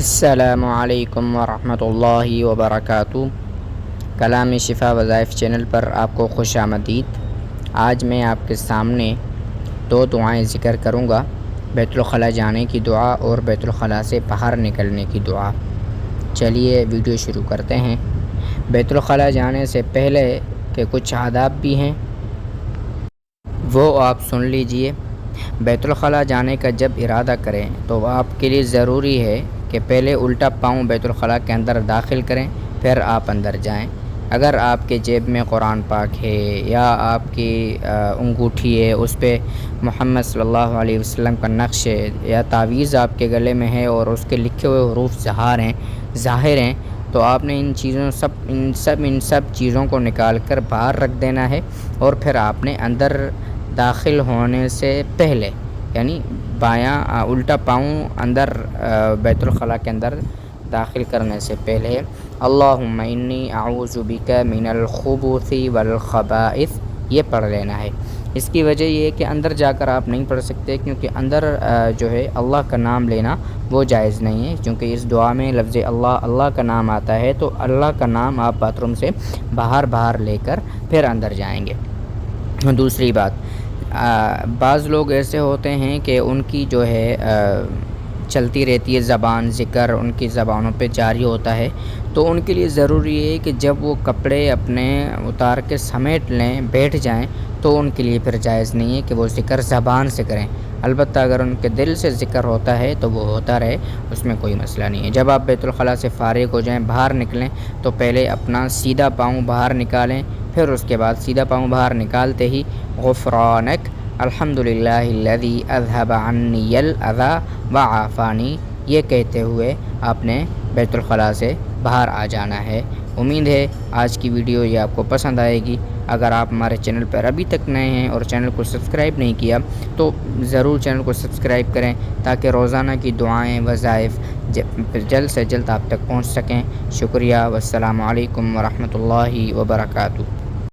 السلام علیکم ورحمۃ اللہ وبرکاتہ۔ کلام شفا وظائف چینل پر آپ کو خوش آمدید۔ آج میں آپ کے سامنے دو دعائیں ذکر کروں گا، بیت الخلاء جانے کی دعا اور بیت الخلاء سے باہر نکلنے کی دعا۔ چلیے ویڈیو شروع کرتے ہیں۔ بیت الخلاء جانے سے پہلے کے کچھ آداب بھی ہیں، وہ آپ سن لیجئے۔ بیت الخلاء جانے کا جب ارادہ کریں تو آپ کے لیے ضروری ہے کہ پہلے الٹا پاؤں بیت الخلاء کے اندر داخل کریں، پھر آپ اندر جائیں۔ اگر آپ کے جیب میں قرآن پاک ہے یا آپ کی انگوٹھی ہے، اس پہ محمد صلی اللہ علیہ وسلم کا نقش ہے یا تعویذ آپ کے گلے میں ہے اور اس کے لکھے ہوئے حروف ظاہر ہیں تو آپ نے ان سب چیزوں کو نکال کر باہر رکھ دینا ہے، اور پھر آپ نے اندر داخل ہونے سے پہلے یعنی بایاں الٹا پاؤں اندر بیت الخلاء کے اندر داخل کرنے سے پہلے اللہم انی اعوذ بک من الخبث والخبائث یہ پڑھ لینا ہے۔ اس کی وجہ یہ ہے کہ اندر جا کر آپ نہیں پڑھ سکتے، کیونکہ اندر جو ہے اللہ کا نام لینا وہ جائز نہیں ہے، کیونکہ اس دعا میں لفظ اللہ کا نام آتا ہے، تو اللہ کا نام آپ باتھ روم سے باہر لے کر پھر اندر جائیں گے۔ دوسری بات، بعض لوگ ایسے ہوتے ہیں کہ ان کی جو ہے چلتی رہتی ہے زبان، ذکر ان کی زبانوں پہ جاری ہوتا ہے، تو ان کے لیے ضروری ہے کہ جب وہ کپڑے اپنے اتار کے سمیٹ لیں، بیٹھ جائیں، تو ان کے لیے پھر جائز نہیں ہے کہ وہ ذکر زبان سے کریں۔ البتہ اگر ان کے دل سے ذکر ہوتا ہے تو وہ ہوتا رہے، اس میں کوئی مسئلہ نہیں ہے۔ جب آپ بیت الخلاء سے فارغ ہو جائیں، باہر نکلیں، تو پہلے اپنا سیدھا پاؤں باہر نکالیں، پھر اس کے بعد سیدھا پاؤں باہر نکالتے ہی غفرانک الحمدللہ الذی اذھب عنی الاذی وعافانی یہ کہتے ہوئے آپ نے بیت الخلاء سے باہر آ جانا ہے۔ امید ہے آج کی ویڈیو یہ آپ کو پسند آئے گی۔ اگر آپ ہمارے چینل پر ابھی تک نئے ہیں اور چینل کو سبسکرائب نہیں کیا تو ضرور چینل کو سبسکرائب کریں، تاکہ روزانہ کی دعائیں وظائف جلد سے جلد آپ تک پہنچ سکیں۔ شکریہ، والسلام علیکم ورحمۃ اللہ وبرکاتہ۔